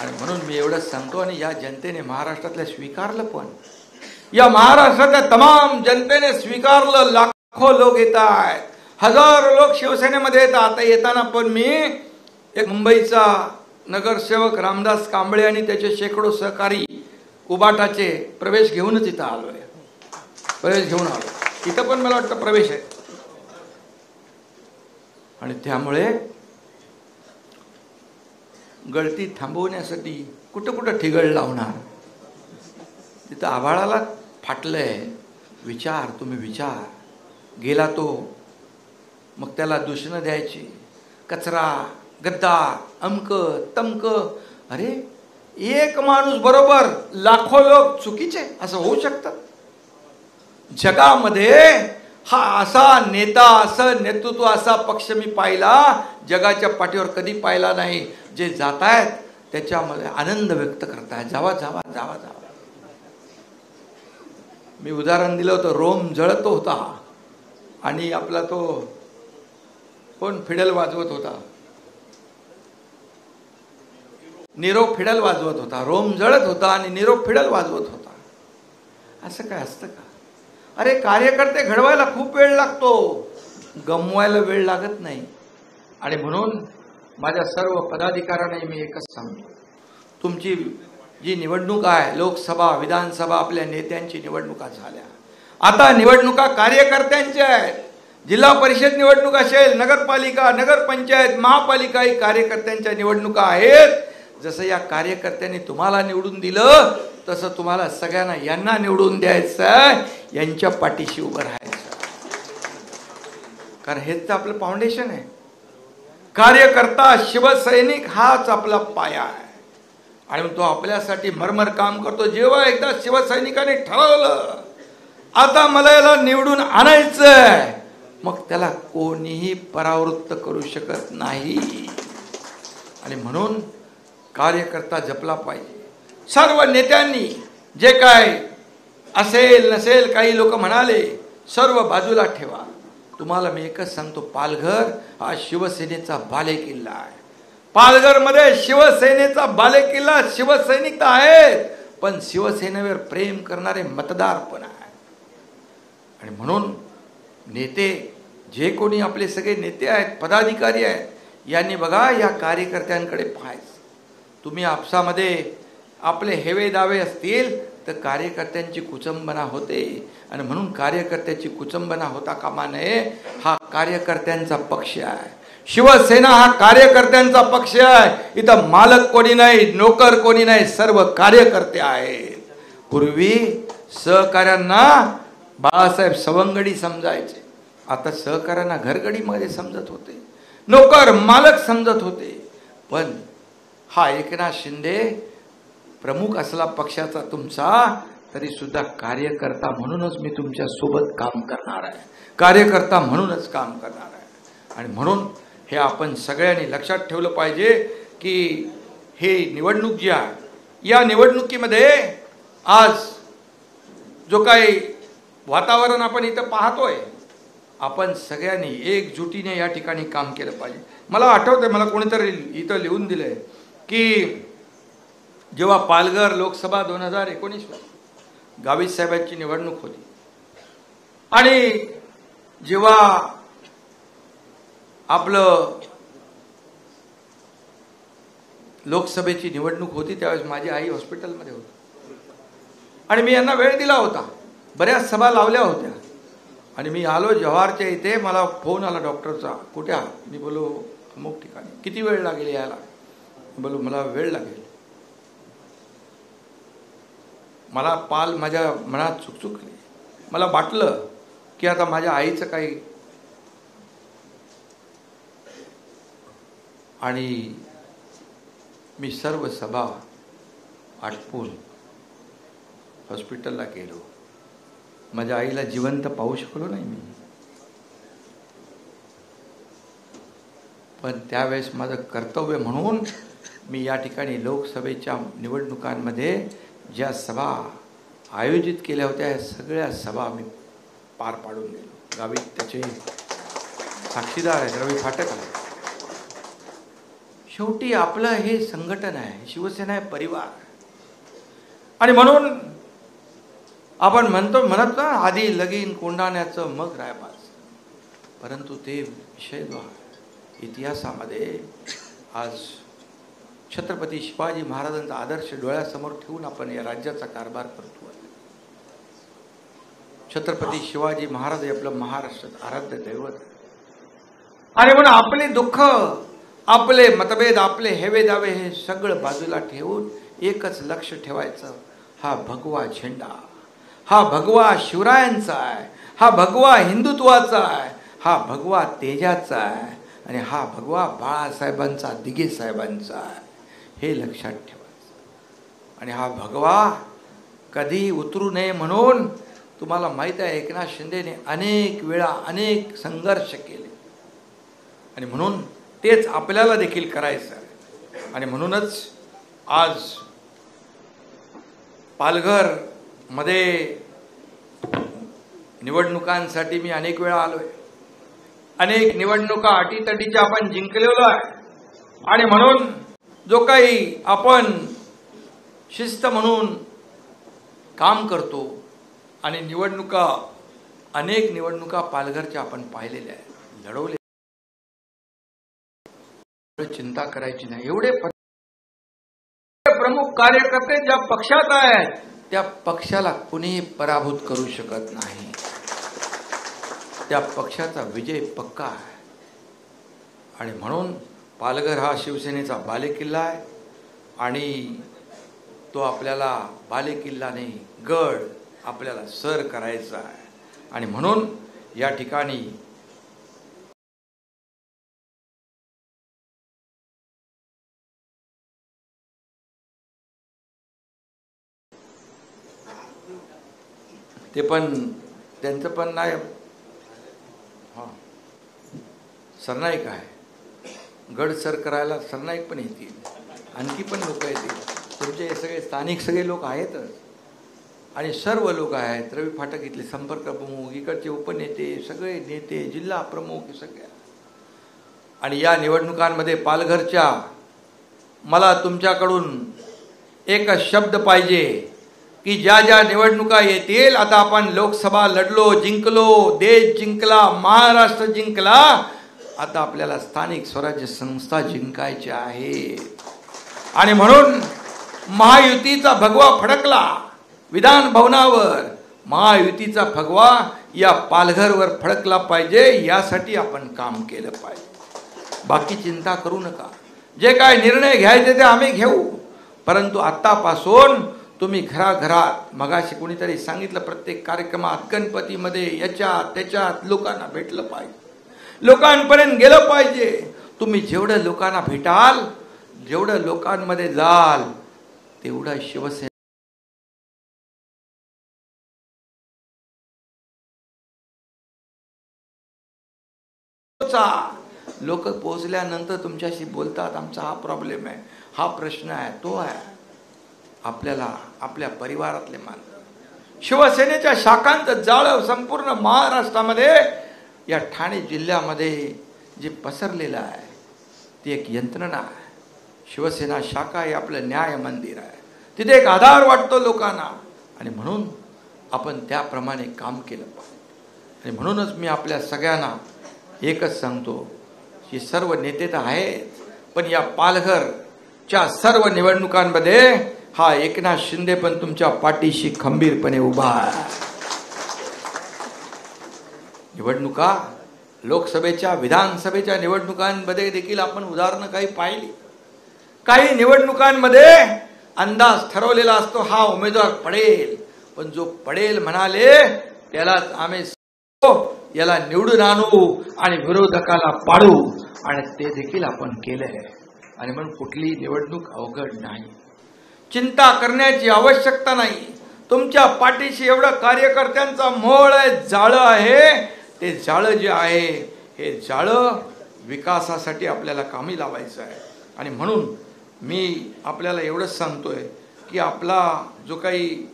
आणि म्हणून मी एवढंच सांगतो, आणि या जनतेने महाराष्ट्रातल्या स्वीकारलं. पण या महाराष्ट्रातल्या तमाम जनतेने स्वीकारलं. लाखो लोक येत आहेत, हजारो लोक शिवसेनेमध्ये येतात. आता येताना पण मी एक मुंबईचा नगरसेवक रामदास कांबळे आणि त्याचे शेकडो सहकारी उबाटाचे प्रवेश घेऊनच इथं आलोय. प्रवेश घेऊन आलो. इथं पण मला वाटतं प्रवेश आहे. आणि त्यामुळे गळती थांबवण्यासाठी कुठं कुठं ठिगळ लावणार. तिथं आभाळाला फाटलंय. विचार, तुम्ही विचार. गेला तो, मग त्याला दूषणं द्यायची, कचरा, गद्दार, अमक तमक. अरे एक माणूस बरोबर लाखो लोक चुकीचे असं होऊ शकतात. जगामध्ये हा असा नेता, असं नेतृत्व, असा पक्ष मी पाहिला जगाच्या पाठीवर कधी पाहिला नाही. जे जात आहेत त्याच्यामध्ये आनंद व्यक्त करतायत. जावा जावा जावा जावा. मी उदाहरण दिलं होतं, रोम जळत होता आणि आपला तो कोण फिडल वाजवत होता, निरोप फिडल वाजवत होता. रोम जळत होता आणि निरोप फिडल वाजवत होता. असं काय असतं का? अरे कार्यकर्ते घडवायला खूप वेळ लागतो, गमवायला वेळ लागत नाही. आणि म्हणून माझ्या सर्व पदाधिकाऱ्यांना मी एकच सांगतो, तुमची जी निवडणूक आहे, लोकसभा, विधानसभा, आपल्या नेत्यांची निवडणुका झाल्या. आता निवडणुका कार्यकर्त्यांच्या आहेत. जिल्हा परिषद निवडणूक असेल, नगरपालिका, नगरपंचायत, महापालिका, ही कार्यकर्त्यांच्या निवडणुका आहेत. जसं या कार्यकर्त्यांनी तुम्हाला निवडून दिलं तसं तुम्हाला सगळ्यांना यांना निवडून द्यायचं, यांच्या पाठीशी उभं राहायचं. कारण हेच तर आपलं फाउंडेशन आहे. कार्यकर्ता, शिवसैनिक हाच आपला पाया आहे. आणि तो आपल्यासाठी मरमर काम करतो. जेव्हा एकदा शिवसैनिकाने ठरवलं आता मला याला निवडून आणायचंय, मग त्याला कोणीही परावृत्त करू शकत नाही. आणि म्हणून कार्यकर्ता जपला पाहिजे. सर्व नेत्यांनी जे काय असेल नसेल, काही लोक म्हणाले, सर्व बाजूला ठेवा. तुम्हाला मी एकच सांगतो, पालघर हा शिवसेनेचा बालेकिल्ला आहे. पालघरमध्ये शिवसेनेचा बालेकिल्ला, शिवसैनिक तर आहेत, पण शिवसेनेवर प्रेम करणारे मतदार पण आहेत. आणि म्हणून नेते, जे कोणी आपले सगळे नेते आहेत, पदाधिकारी आहेत, यांनी बघा या कार्यकर्त्यांकडे पाहायचं. तुम्ही आपसामध्ये आपले हेवे दावे असतील तर कार्यकर्त्यांची कुचंबना होते. आणि म्हणून कार्यकर्त्याची कुचंबना होता कामा नये. हा कार्यकर्त्यांचा पक्ष आहे. शिवसेना हा कार्यकर्त्यांचा पक्ष आहे. इथं मालक कोणी नाही, नोकर कोणी नाही, सर्व कार्यकर्ते आहेत. पूर्वी सहकाऱ्यांना बाळासाहेब सवंगडी समजायचे, आता सहकाऱ्यांना घरगडीमध्ये समजत होते, नोकर मालक समजत होते. पण हा एकनाथ शिंदे प्रमुख असला पक्षाचा तुमचा, तरी सुद्धा कार्यकर्ता म्हणूनच मी तुमच्या सोबत काम करणार आहे. कार्यकर्ता म्हणूनच काम करणार आहे. आणि म्हणून हे आपण सगळ्यांनी लक्षात ठेवलं पाहिजे की हे निवडणूक जी आहे, या निवडणुकीमध्ये आज जो काही वातावरण आपण इथं पाहतोय, आपण सगळ्यांनी एकजुटीने या ठिकाणी काम केलं पाहिजे. मला आठवतंय, मला कोणीतरी इथं लिहून दिलंय की जेव्हा पालघर लोकसभा 2019 गावित साहेबांची निवडणूक होती आणि जेव्हा आपलं लोकसभेची निवडणूक होती त्यावेळेस माझी आई हॉस्पिटलमध्ये होती आणि मी यांना वेळ दिला होता. बऱ्याच सभा लावल्या होत्या आणि मी आलो जव्हारच्या इथे. मला फोन आला डॉक्टरचा, कुठे आहात? मी बोलो अमुक ठिकाणी. किती वेळ लागेल यायला? बोलो मला वेळ लागेल. मला पाल माझ्या मनात चुकचुकली. मला वाटलं की आता माझ्या आईचं काही, आणि मी सर्व सभा आटपून हॉस्पिटलला गेलो. माझ्या आईला जिवंत पाहू शकलो नाही मी, पण त्यावेळेस माझं कर्तव्य म्हणून मी या ठिकाणी लोकसभेच्या निवडणुकांमध्ये ज्या सभा आयोजित केल्या होत्या, या सगळ्या सभा मी पार पाडून गेलो. गावित त्याचे साक्षीदार आहेत, रवी फाटक आहे. शेवटी आपलं हे संघटन आहे, शिवसेना आहे, परिवार. आणि म्हणून आपण म्हणत ना, आधी लगीन कोंडाण्याचं मग रायबाज. परंतु ते विषयद्वार इतिहासामध्ये आज छत्रपती शिवाजी महाराजांचा आदर्श डोळ्यासमोर ठेवून आपण या राज्याचा कारभार करतो. छत्रपती शिवाजी महाराज हे आपलं महाराष्ट्रात आराध्य दैवत. आणि म्हणून आपले दुःख, आपले मतभेद, आपले हेवे दावे हे सगळं बाजूला ठेवून एकच लक्ष ठेवायचं. हा भगवा झेंडा, हा भगवा शिवरायांचा आहे, हा भगवा हिंदुत्वाचा आहे, हा भगवा तेजाचा आहे आणि हा भगवा बाळासाहेबांचा, दिघे साहेबांचा आहे. हे लक्षात ठेवायचं. आणि हा भगवा कधी उतरू नये म्हणून तुम्हाला माहित आहे एकनाथ शिंदेने अनेक वेळा अनेक संघर्ष केले आणि म्हणून तेच आपल्याला देखील करायचं आहे. आणि म्हणूनच आज पालघर मध्ये निवडणुकांसाठी मी अनेक वेळा आलोय. अनेक निवडणुका अटीतटीच्या आपण जिंकलेलो आहे. आणि म्हणून जो काही आपण शिस्त म्हणून काम करतो आणि निवडणुका, अनेक निवडणुका पालघरच्या आपण पाहिलेल्या आहेत, लढवले. चिंता करायची नाही. एवढे प्रमुख कार्यकर्ते ज्या पक्षात आहेत त्या पक्षाला कुणी पराभूत करू शकत नाही. त्या पक्षाचा विजय पक्का आहे. आणि म्हणून पालघर हा शिवसेनेचा बालेकिल्ला आहे आणि तो आपल्याला बालेकिल्ला नाही, गड आपल्याला सर करायचा आहे. आणि म्हणून या ठिकाणी ते पण त्यांचं पण नाही, हां सरनाईक आहे. गड सर करायला सरनाईक पण येतील, आणखी पण लोक येतील. तुमचे हे सगळे स्थानिक सगळे लोक आहेतच आणि सर्व लोक आहेत. रवी फाटक इथले संपर्क प्रमुख, इकडचे उपनेते, सगळे नेते, जिल्हा प्रमुख, हे सगळे. आणि या निवडणुकांमध्ये पालघरच्या मला तुमच्याकडून एकच शब्द पाहिजे की ज्या ज्या निवडणुका येतील, आता आपण लोकसभा लढलो, जिंकलो, देश जिंकला, महाराष्ट्र जिंकला, आता आपल्याला स्थानिक स्वराज्य संस्था जिंकायच्या आहेत. आणि म्हणून महायुतीचा भगवा फडकला विधान भवनावर, महायुतीचा भगवा या पालघरवर फडकला पाहिजे. यासाठी आपण काम केलं पाहिजे. बाकी चिंता करू नका. जे काय निर्णय घ्यायचे ते आम्ही घेऊ, परंतु आत्तापासून तुम्ही घराघरात, मगाशी कोणीतरी सांगितलं, प्रत्येक कार्यक्रमात, गणपतीमध्ये, याच्यात त्याच्यात लोकांना भेटलं पाहिजे, लोकांपर्यंत गेलं पाहिजे. तुम्ही जेवढं लोकांना भेटाल, जेवढं लोकांमध्ये जाल, तेवढा शिवसेना लोक पोहोचल्यानंतर तुमच्याशी बोलतात, आमचा हा प्रॉब्लेम आहे, हा प्रश्न आहे, तो आहे. आपल्याला आपल्या परिवारातले मानतात. शिवसेनेच्या शाखांचं जाळं संपूर्ण महाराष्ट्रामध्ये, या ठाणे जिल्ह्यामध्ये जे पसरलेलं आहे ती एक यंत्रणा आहे. शिवसेना शाखा हे आपलं न्याय मंदिर आहे. तिथे एक आधार वाटतो लोकांना. आणि म्हणून आपण त्याप्रमाणे काम केलं पाहिजे. आणि म्हणूनच मी आपल्या सगळ्यांना एकच सांगतो की सर्व नेते तर आहेत, पण या पालघरच्या सर्व निवडणुकांमध्ये हा एकनाथ शिंदे पण तुमच्या पाठीशी खंबीरपणे उभा आहे. निवडणुका, लोकसभेच्या, विधानसभेच्या निवडणुकांमध्ये देखील आपण उदाहरणं काही पाहिली. काही निवडणुकांमध्ये अंदाज ठरवलेला असतो, हा उमेदवार पडेल, पण जो पडेल म्हणाले त्यालाच आम्ही याला निवडून आणू आणि विरोधकाला पाडू, आणि ते देखील आपण केलंय. आणि म्हणून कुठली निवडणूक अवघड नाही. चिंता करण्याची आवश्यकता नाही. तुमच्या पाठीशी एवढं कार्यकर्त्यांचा मोळ आहे, जाळं आहे. ते जाळं जे आहे, हे जाळं विकासासाठी आपल्याला कामी लावायचं आहे. आणि म्हणून मी आपल्याला एवढंच सांगतोय की आपला जो काही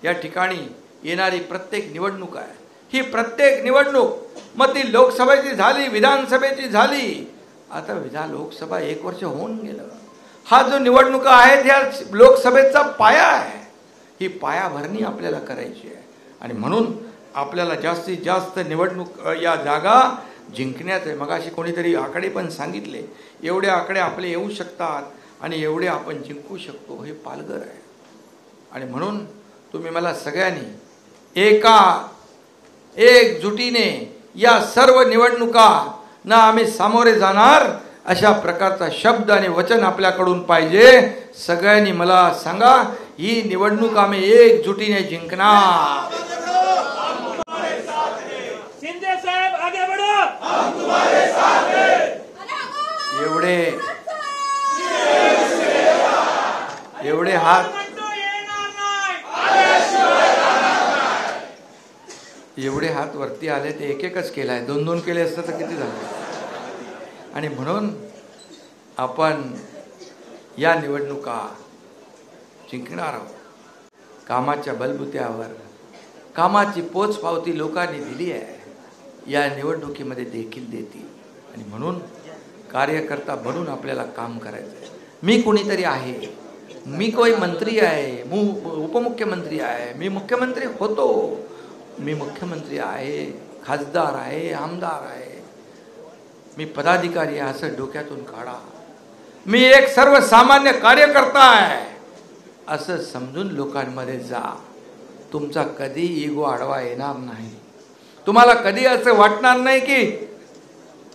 या ठिकाणी येणारी प्रत्येक निवडणूक आहे, ही प्रत्येक निवडणूक, मग ती लोकसभेची झाली, विधानसभेची झाली, आता लोकसभा 1 वर्ष होऊन गेलं. हा जो निवडणुका आहेत ह्या लोकसभेचा पाया आहे. ही पायाभरणी आपल्याला करायची आहे. आणि म्हणून आपल्याला जास्तीत जास्त निवडणूक या जागा जिंकण्याचे, मगाशी कोणीतरी आकडे पण सांगितले, एवढे आकडे आपले येऊ शकतात आणि एवढे आपण जिंकू शकतो. हे पालघर आहे. आणि म्हणून तुम्ही मला सगळ्यांनी एका एकजुटीने या सर्व निवडणुका ना आम्ही सामोरे जाणार, अशा प्रकारचा शब्द आणि वचन आपल्याकडून पाहिजे। सगळ्यांनी मला सांगा, ही निवडणूक आम्ही एकजुटीने जिंकणार। शिंदे साहेब आगे बढ़ो, हम तुम्हारे साथ हैं। एवढे हात वरती आले, ते एक एकच केलाय, दोन दोन केले असते तर किती झाले। आणि म्हणून आपण या निवडणुका जिंकणार आहोत। कामाच्या बलबुत्यावर कामाची पोचपावती लोकांनी दिली आहे, या निवडणुकीमध्ये देखील देतील। आणि म्हणून कार्यकर्ता बनून आपल्याला काम करायचं आहे। मी कोणीतरी आहे, मी कोई मंत्री आहे, उपमुख्यमंत्री आहे, मी मुख्यमंत्री होतो, मी मुख्यमंत्री आहे, खासदार आहे, आमदार आहे, मी पदाधिकारी आहे, असं डोक्यातून काढा। मी एक सर्वसामान्य कार्यकर्ता आहे असं समजून लोकांमध्ये जा। तुमचा कधी इगो आडवा येणार नाही। तुम्हाला कधी असं वाटणार नाही की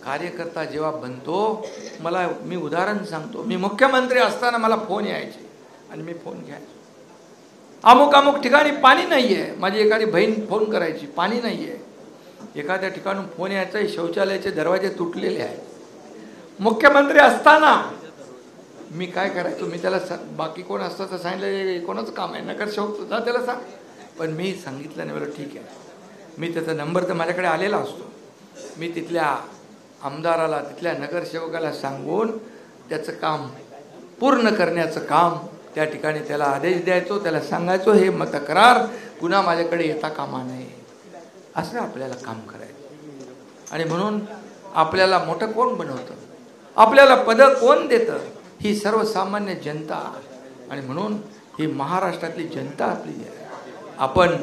कार्यकर्ता जेव्हा बनतो, मी उदाहरण सांगतो, मी मुख्यमंत्री असताना मला फोन यायचे आणि मी फोन घ्यायचो, अमुक अमुक ठिकाणी पाणी नाहीये, माझी एखादी बहीण फोन करायची पाणी नाहीये, एखाद्या ठिकाणून फोन यायचा शौचालयाचे दरवाजे तुटलेले आहेत। मुख्यमंत्री असताना मी काय करायचो, मी त्याला बाकी कोण असतं तर सांगितलं कोणाचं काम आहे, नगरसेवक जा त्याला सांग, पण मी सांगितलं नाही, बरं ठीक आहे, मी त्याचा नंबर तर माझ्याकडे आलेला असतो, मी तिथल्या आमदाराला तिथल्या नगरसेवकाला सांगून त्याचं काम पूर्ण करण्याचं काम त्या ठिकाणी त्याला आदेश द्यायचो, त्याला सांगायचो हे तक्रार पुन्हा माझ्याकडे येता कामा नये, असं आपल्याला काम करायचं। आणि म्हणून आपल्याला मोठं कोण बनवतं, आपल्याला पद कोण देतं, ही सर्वसामान्य जनता। आणि म्हणून ही महाराष्ट्रातली जनता आपली आहे, आपण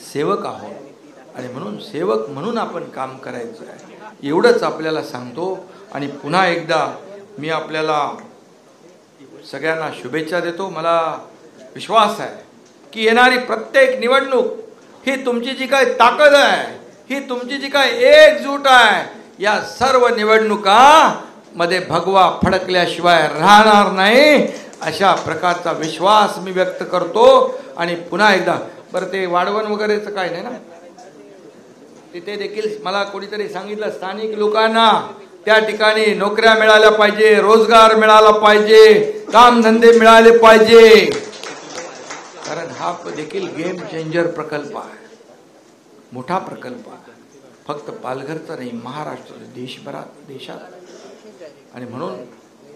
सेवक आहोत आणि म्हणून सेवक म्हणून आपण काम करायचं आहे, एवढंच आपल्याला सांगतो। आणि पुन्हा एकदा मी आपल्याला सगळ्यांना शुभेच्छा देतो। मला विश्वास आहे की येणारी प्रत्येक निवडणूक ही तुमची जी काय ताकद आहे, ही तुमची जी काय एकजूट आहे, या सर्व निवडणुका मध्ये भगवा फडकल्याशिवाय राहणार नाही, अशा प्रकारचा विश्वास मी व्यक्त करतो। आणि पुन्हा एकदा बरं, ते वाढवण वगैरेचं काय नाही ना, तिथे देखील मला कोणीतरी सांगितलं, स्थानिक लोकांना त्या ठिकाणी नोकऱ्या मिळाल्या पाहिजे, रोजगार मिळाला पाहिजे, कामधंदे मिळाले पाहिजे, कारण हा देखील गेम चेंजर प्रकल्प आहे, मोठा प्रकल्प आहे, फक्त पालघरचा नाही, महाराष्ट्र देशात। आणि म्हणून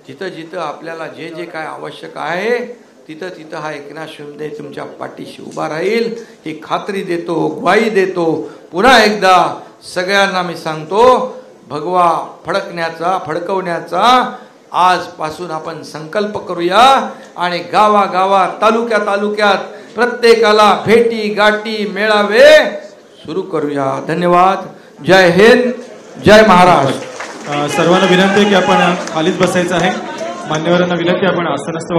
जिथं जिथं आपल्याला जे जे काय आवश्यक आहे, तिथं तिथं हा एकनाथ शिंदे तुमच्या पाठीशी उभा राहील, ही खात्री देतो, ग्वाही देतो। पुन्हा एकदा सगळ्यांना मी सांगतो, भगवा फडकवण्याचा आजपासून आपण संकल्प करूया आणि गावागावात तालुक्यात प्रत्येकाला भेटी गाठी मेळावे सुरू करूया। धन्यवाद। जय हिंद, जय महाराष्ट्र। सर्वांना विनंती आहे की आपण खालीच बसायचं आहे। मान्यवरांना विनंती आहे आपण आसनस्थ